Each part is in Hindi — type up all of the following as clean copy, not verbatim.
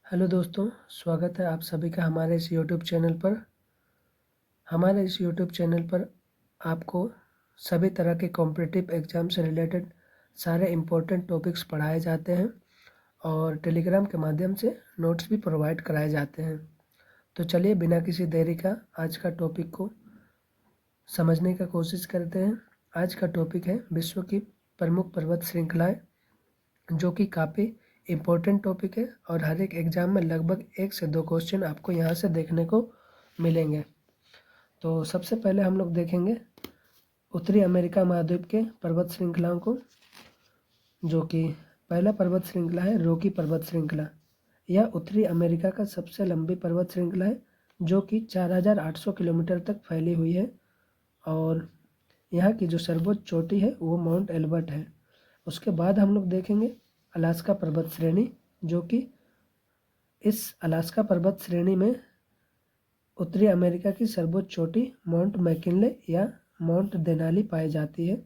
हेलो दोस्तों, स्वागत है आप सभी का हमारे इस यूट्यूब चैनल पर। हमारे इस यूट्यूब चैनल पर आपको सभी तरह के कॉम्पिटिटिव एग्ज़ाम से रिलेटेड सारे इम्पोर्टेंट टॉपिक्स पढ़ाए जाते हैं और टेलीग्राम के माध्यम से नोट्स भी प्रोवाइड कराए जाते हैं। तो चलिए बिना किसी देरी का आज का टॉपिक को समझने का कोशिश करते हैं। आज का टॉपिक है विश्व की प्रमुख पर्वत श्रृंखलाएँ, जो कि काफ़ी इम्पोर्टेंट टॉपिक है और हर एक एग्ज़ाम में लगभग 1 से 2 क्वेश्चन आपको यहाँ से देखने को मिलेंगे। तो सबसे पहले हम लोग देखेंगे उत्तरी अमेरिका महाद्वीप के पर्वत श्रृंखलाओं को, जो कि पहला पर्वत श्रृंखला है रॉकी पर्वत श्रृंखला। यह उत्तरी अमेरिका का सबसे लंबी पर्वत श्रृंखला है, जो कि 4800 किलोमीटर तक फैली हुई है और यहाँ की जो सर्वोच्च चोटी है वो माउंट एल्बर्ट है। उसके बाद हम लोग देखेंगे अलास्का पर्वत श्रेणी, जो कि इस अलास्का पर्वत श्रेणी में उत्तरी अमेरिका की सर्वोच्च चोटी माउंट मैकिनले या माउंट देनाली पाई जाती है,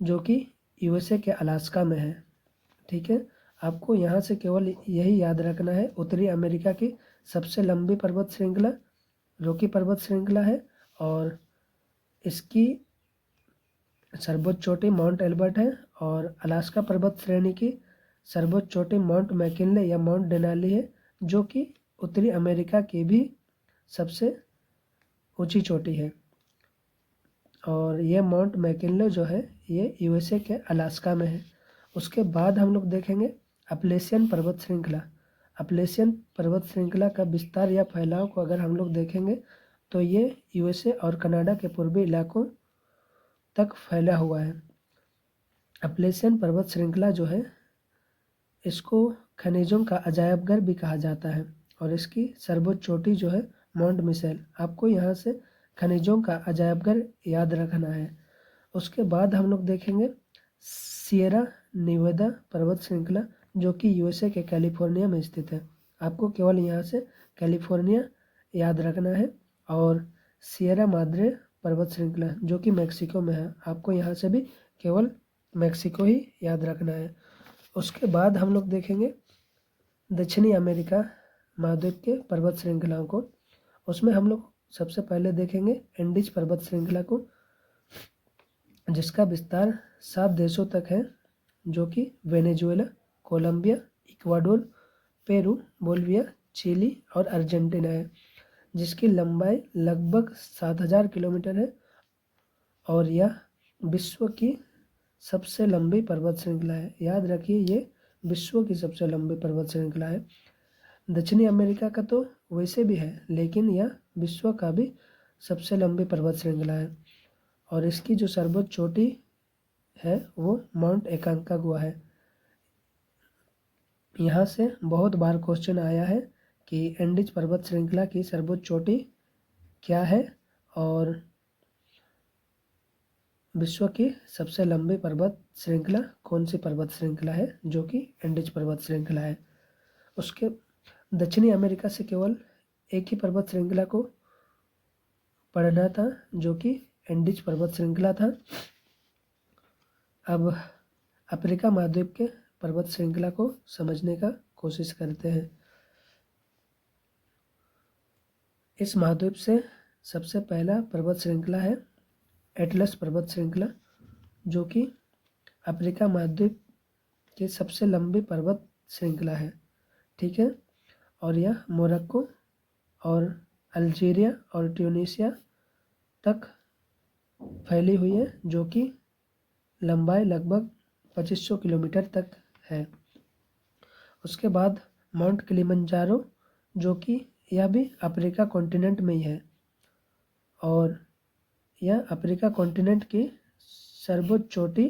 जो कि यूएसए के अलास्का में है। ठीक है, आपको यहाँ से केवल यही याद रखना है, उत्तरी अमेरिका की सबसे लंबी पर्वत श्रृंखला रॉकी पर्वत श्रृंखला है और इसकी सर्वोच्च चोटी माउंट एल्बर्ट है और अलास्का पर्वत श्रेणी की सर्वोच्च चोटी माउंट मैकिनले या माउंट डेनाली है, जो कि उत्तरी अमेरिका की भी सबसे ऊंची चोटी है। और ये माउंट मैकिनले जो है ये यूएसए के अलास्का में है। उसके बाद हम लोग देखेंगे अपलेशियन पर्वत श्रृंखला। अपलेशियन पर्वत श्रृंखला का विस्तार या फैलाव को अगर हम लोग देखेंगे तो ये यूएसए और कनाडा के पूर्वी इलाकों तक फैला हुआ है। अपलेशियन पर्वत श्रृंखला जो है इसको खनिजों का अजायबघर भी कहा जाता है और इसकी सर्वोच्च चोटी जो है माउंट मिशेल। आपको यहाँ से खनिजों का अजायबघर याद रखना है। उसके बाद हम लोग देखेंगे सियरा निवेदा पर्वत श्रृंखला, जो कि यूएसए के कैलिफोर्निया में स्थित है। आपको केवल यहाँ से कैलिफोर्निया याद रखना है और सियरा माद्रे पर्वत श्रृंखला, जो कि मैक्सिको में है, आपको यहाँ से भी केवल मैक्सिको ही याद रखना है। उसके बाद हम लोग देखेंगे दक्षिणी अमेरिका महाद्वीप के पर्वत श्रृंखलाओं को। उसमें हम लोग सबसे पहले देखेंगे एंडीज पर्वत श्रृंखला को, जिसका विस्तार 7 देशों तक है, जो कि Venezuela, Colombia, Ecuador, Peru, Bolivia, Chile और अर्जेंटीना है, जिसकी लंबाई लगभग 7000 किलोमीटर है और यह विश्व की सबसे लंबी पर्वत श्रृंखला है। याद रखिए ये विश्व की सबसे लंबी पर्वत श्रृंखला है। दक्षिणी अमेरिका का तो वैसे भी है, लेकिन यह विश्व का भी सबसे लंबी पर्वत श्रृंखला है और इसकी जो सर्वोच्च चोटी है वो माउंट एकांकागुआ है। यहाँ से बहुत बार क्वेश्चन आया है कि एंडीज पर्वत श्रृंखला की सर्वोच्च चोटी क्या है और विश्व की सबसे लंबी पर्वत श्रृंखला कौन सी पर्वत श्रृंखला है, जो कि एंडीज पर्वत श्रृंखला है। उसके दक्षिणी अमेरिका से केवल एक ही पर्वत श्रृंखला को पढ़ना था, जो कि एंडीज पर्वत श्रृंखला था। अब अफ्रीका महाद्वीप के पर्वत श्रृंखला को समझने का कोशिश करते हैं। इस महाद्वीप से सबसे पहला पर्वत श्रृंखला है एटलस पर्वत श्रृंखला, जो कि अफ्रीका महाद्वीप की सबसे लंबी पर्वत श्रृंखला है। ठीक है, और यह मोरक्को और अल्जीरिया और ट्यूनीशिया तक फैली हुई है, जो कि लंबाई लगभग 2500 किलोमीटर तक है। उसके बाद माउंट किलिमंजारो, जो कि यह भी अफ्रीका कॉन्टिनेंट में ही है और यह अफ्रीका कॉन्टिनेंट की सर्वोच्च चोटी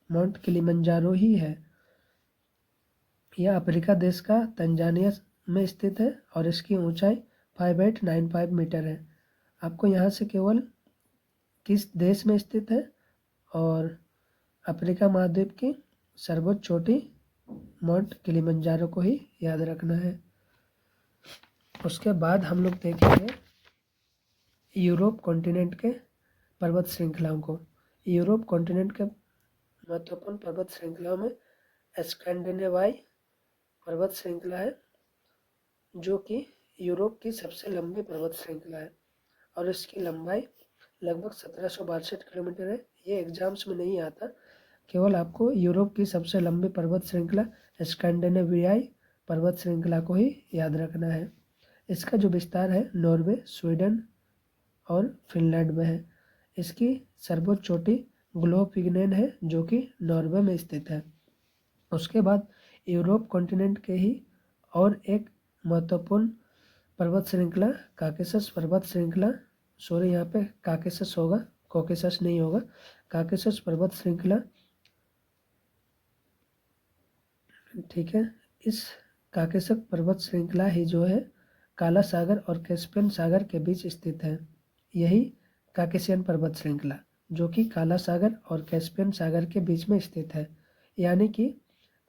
माउंट किलिमंजारो ही है। यह अफ्रीका देश का तंजानिया में स्थित है और इसकी ऊंचाई 5895 मीटर है। आपको यहाँ से केवल किस देश में स्थित है और अफ्रीका महाद्वीप की सर्वोच्च चोटी माउंट किलिमंजारो को ही याद रखना है। उसके बाद हम लोग देखेंगे यूरोप कॉन्टिनेंट के पर्वत श्रृंखलाओं को। यूरोप कॉन्टिनेंट के महत्वपूर्ण पर्वत श्रृंखलाओं में स्कैंडिनेवाई पर्वत श्रृंखला है जो कि यूरोप की सबसे लंबी पर्वत श्रृंखला है और इसकी लंबाई लगभग 1762 किलोमीटर है। ये एग्जाम्स में नहीं आता, केवल आपको यूरोप की सबसे लंबी पर्वत श्रृंखला स्कैंडिनेवियाई पर्वत श्रृंखला को ही याद रखना है। इसका जो विस्तार है नॉर्वे, स्वीडन और फिनलैंड में है। इसकी सर्वोच्च चोटी ग्लोफिगनेन है जो कि नॉर्वे में स्थित है। उसके बाद यूरोप कॉन्टिनेंट के ही और एक महत्वपूर्ण पर्वत श्रृंखला काकेशस पर्वत श्रृंखला, सॉरी यहाँ पे काकेशस होगा, कॉकेशस नहीं होगा, काकेशस पर्वत श्रृंखला, ठीक है। इस काकेशस पर्वत श्रृंखला ही जो है काला सागर और कैस्पियन सागर के बीच स्थित है। यही काकेशियन पर्वत श्रृंखला जो कि काला सागर और कैस्पियन सागर के बीच में स्थित है। यानी कि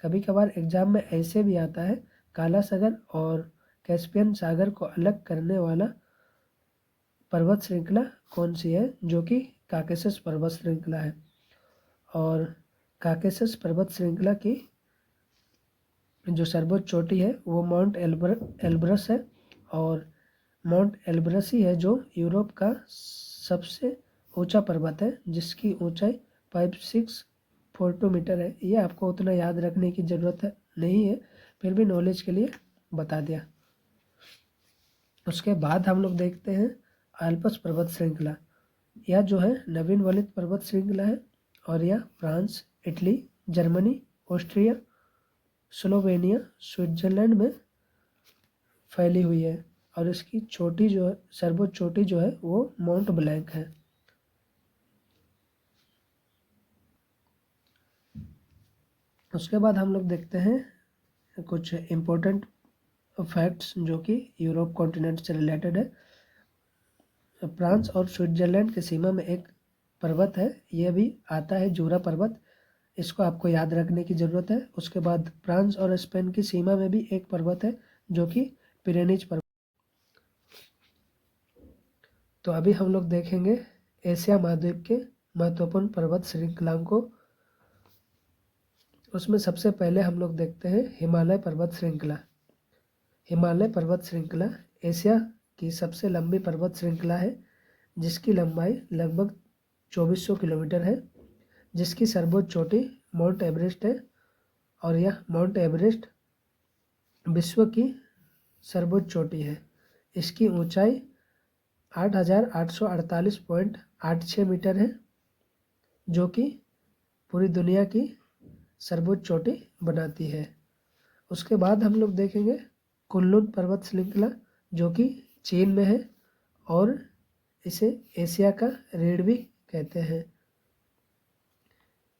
कभी कभार एग्जाम में ऐसे भी आता है काला सागर और कैस्पियन सागर को अलग करने वाला पर्वत श्रृंखला कौन सी है, जो कि काकेशस पर्वत श्रृंखला है। और काकेशस पर्वत श्रृंखला की जो सर्वोच्च चोटी है वो माउंट एल्ब्रस है और माउंट एल्ब्रस ही है जो यूरोप का सबसे ऊंचा पर्वत है जिसकी ऊंचाई 5642 मीटर है। ये आपको उतना याद रखने की ज़रूरत नहीं है, फिर भी नॉलेज के लिए बता दिया। उसके बाद हम लोग देखते हैं आल्प्स पर्वत श्रृंखला। यह जो है नवीन वलित पर्वत श्रृंखला है और यह France, Italy, Germany, Austria, Slovenia, Switzerland में फैली हुई है और इसकी चोटी जो है सर्वोच्च चोटी जो है वो माउंट ब्लैंक है। उसके बाद हम लोग देखते हैं कुछ इम्पोर्टेंट फैक्ट्स जो कि यूरोप कॉन्टिनेंट से रिलेटेड है। फ्रांस और स्विट्जरलैंड की सीमा में एक पर्वत है, यह भी आता है जूरा पर्वत, इसको आपको याद रखने की ज़रूरत है। उसके बाद फ्रांस और स्पेन की सीमा में भी एक पर्वत है जो कि पिरेनीज पर्वत। तो अभी हम लोग देखेंगे एशिया महाद्वीप के महत्वपूर्ण पर्वत श्रृंखलाओं को। उसमें सबसे पहले हम लोग देखते हैं हिमालय पर्वत श्रृंखला। हिमालय पर्वत श्रृंखला एशिया की सबसे लंबी पर्वत श्रृंखला है जिसकी लंबाई लगभग 2400 किलोमीटर है, जिसकी सर्वोच्च चोटी माउंट एवरेस्ट है और यह माउंट एवरेस्ट विश्व की सर्वोच्च चोटी है। इसकी ऊंचाई 8848.86 मीटर है जो कि पूरी दुनिया की सर्वोच्च चोटी बनाती है। उसके बाद हम लोग देखेंगे कुनलुन पर्वत श्रृंखला जो कि चीन में है और इसे एशिया का रीढ़ भी कहते हैं।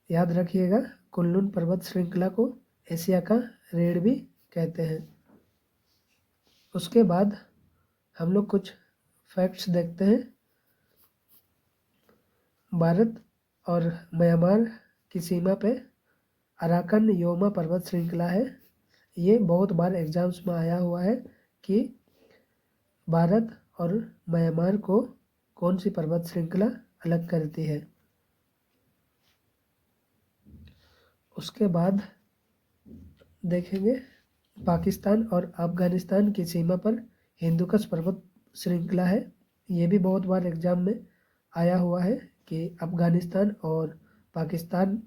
याद रखिएगा कुनलुन पर्वत श्रृंखला को एशिया का रीढ़ भी कहते हैं। उसके बाद हम लोग कुछ फैक्ट्स देखते हैं। भारत और म्यांमार की सीमा पे अराकन योमा पर्वत श्रृंखला है। ये बहुत बार एग्जाम्स में आया हुआ है कि भारत और म्यांमार को कौन सी पर्वत श्रृंखला अलग करती है। उसके बाद देखेंगे पाकिस्तान और अफगानिस्तान की सीमा पर हिंदुकुश पर्वत श्रृंखला है। ये भी बहुत बार एग्जाम में आया हुआ है कि अफगानिस्तान और पाकिस्तान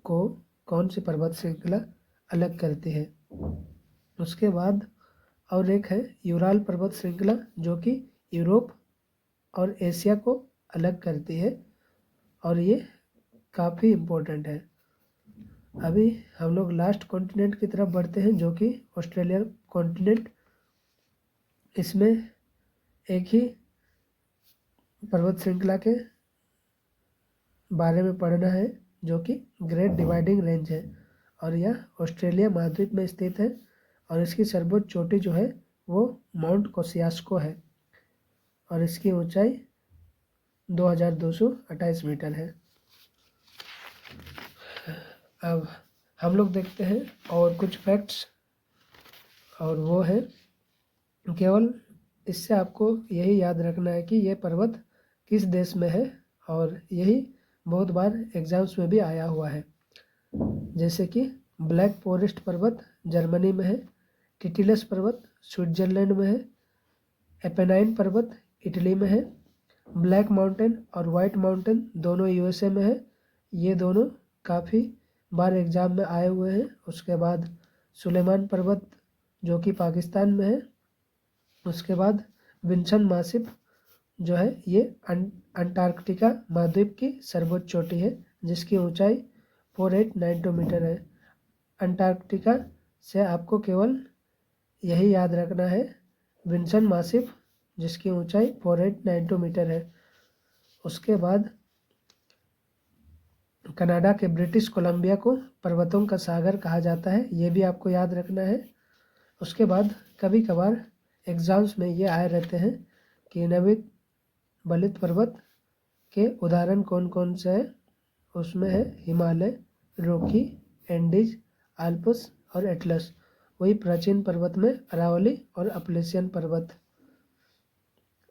को कौन सी पर्वत श्रृंखला अलग करती है। उसके बाद और एक है यूराल पर्वत श्रृंखला जो कि यूरोप और एशिया को अलग करती है और ये काफ़ी इम्पोर्टेंट है। अभी हम लोग लास्ट कॉन्टिनेंट की तरफ बढ़ते हैं जो कि ऑस्ट्रेलिया कॉन्टिनेंट। इसमें एक ही पर्वत श्रृंखला के बारे में पढ़ना है जो कि ग्रेट डिवाइडिंग रेंज है और यह ऑस्ट्रेलिया महाद्वीप में स्थित है और इसकी सर्वोच्च चोटी जो है वो माउंट कोसियास्को है और इसकी ऊंचाई 2228 मीटर है। अब हम लोग देखते हैं और कुछ फैक्ट्स और वो है केवल इससे आपको यही याद रखना है कि ये पर्वत किस देश में है और यही बहुत बार एग्जाम्स में भी आया हुआ है। जैसे कि ब्लैक फॉरेस्ट पर्वत जर्मनी में है, टिटिलस पर्वत स्विट्जरलैंड में है, एपेनाइन पर्वत इटली में है, ब्लैक माउंटेन और वाइट माउंटेन दोनों यूएसए में है। ये दोनों काफ़ी बार एग्ज़ाम में आए हुए हैं। उसके बाद सुलेमान पर्वत जो कि पाकिस्तान में है। उसके बाद विंसन मासिफ जो है ये अंटार्कटिका महाद्वीप की सर्वोच्च चोटी है, जिसकी ऊंचाई 4892 मीटर है। अंटार्कटिका से आपको केवल यही याद रखना है, विंसन मासिफ जिसकी ऊंचाई 4892 मीटर है। उसके बाद कनाडा के ब्रिटिश कोलंबिया को पर्वतों का सागर कहा जाता है, ये भी आपको याद रखना है। उसके बाद कभी कभार एग्ज़ाम्स में ये आए रहते हैं कि नवीन बलित पर्वत के उदाहरण कौन कौन से हैं। उसमें है हिमालय, रॉकी, एंडीज, आल्प्स और एटलस। वही प्राचीन पर्वत में अरावली और अपलेशियन पर्वत।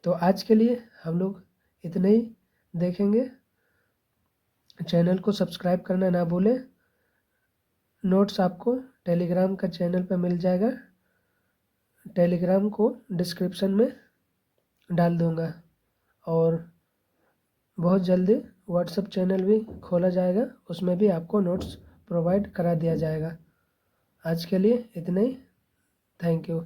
तो आज के लिए हम लोग इतने ही देखेंगे। चैनल को सब्सक्राइब करना ना भूलें। नोट्स आपको टेलीग्राम का चैनल पर मिल जाएगा, टेलीग्राम को डिस्क्रिप्शन में डाल दूंगा। और बहुत जल्दी व्हाट्सएप चैनल भी खोला जाएगा, उसमें भी आपको नोट्स प्रोवाइड करा दिया जाएगा। आज के लिए इतना ही। Thank you.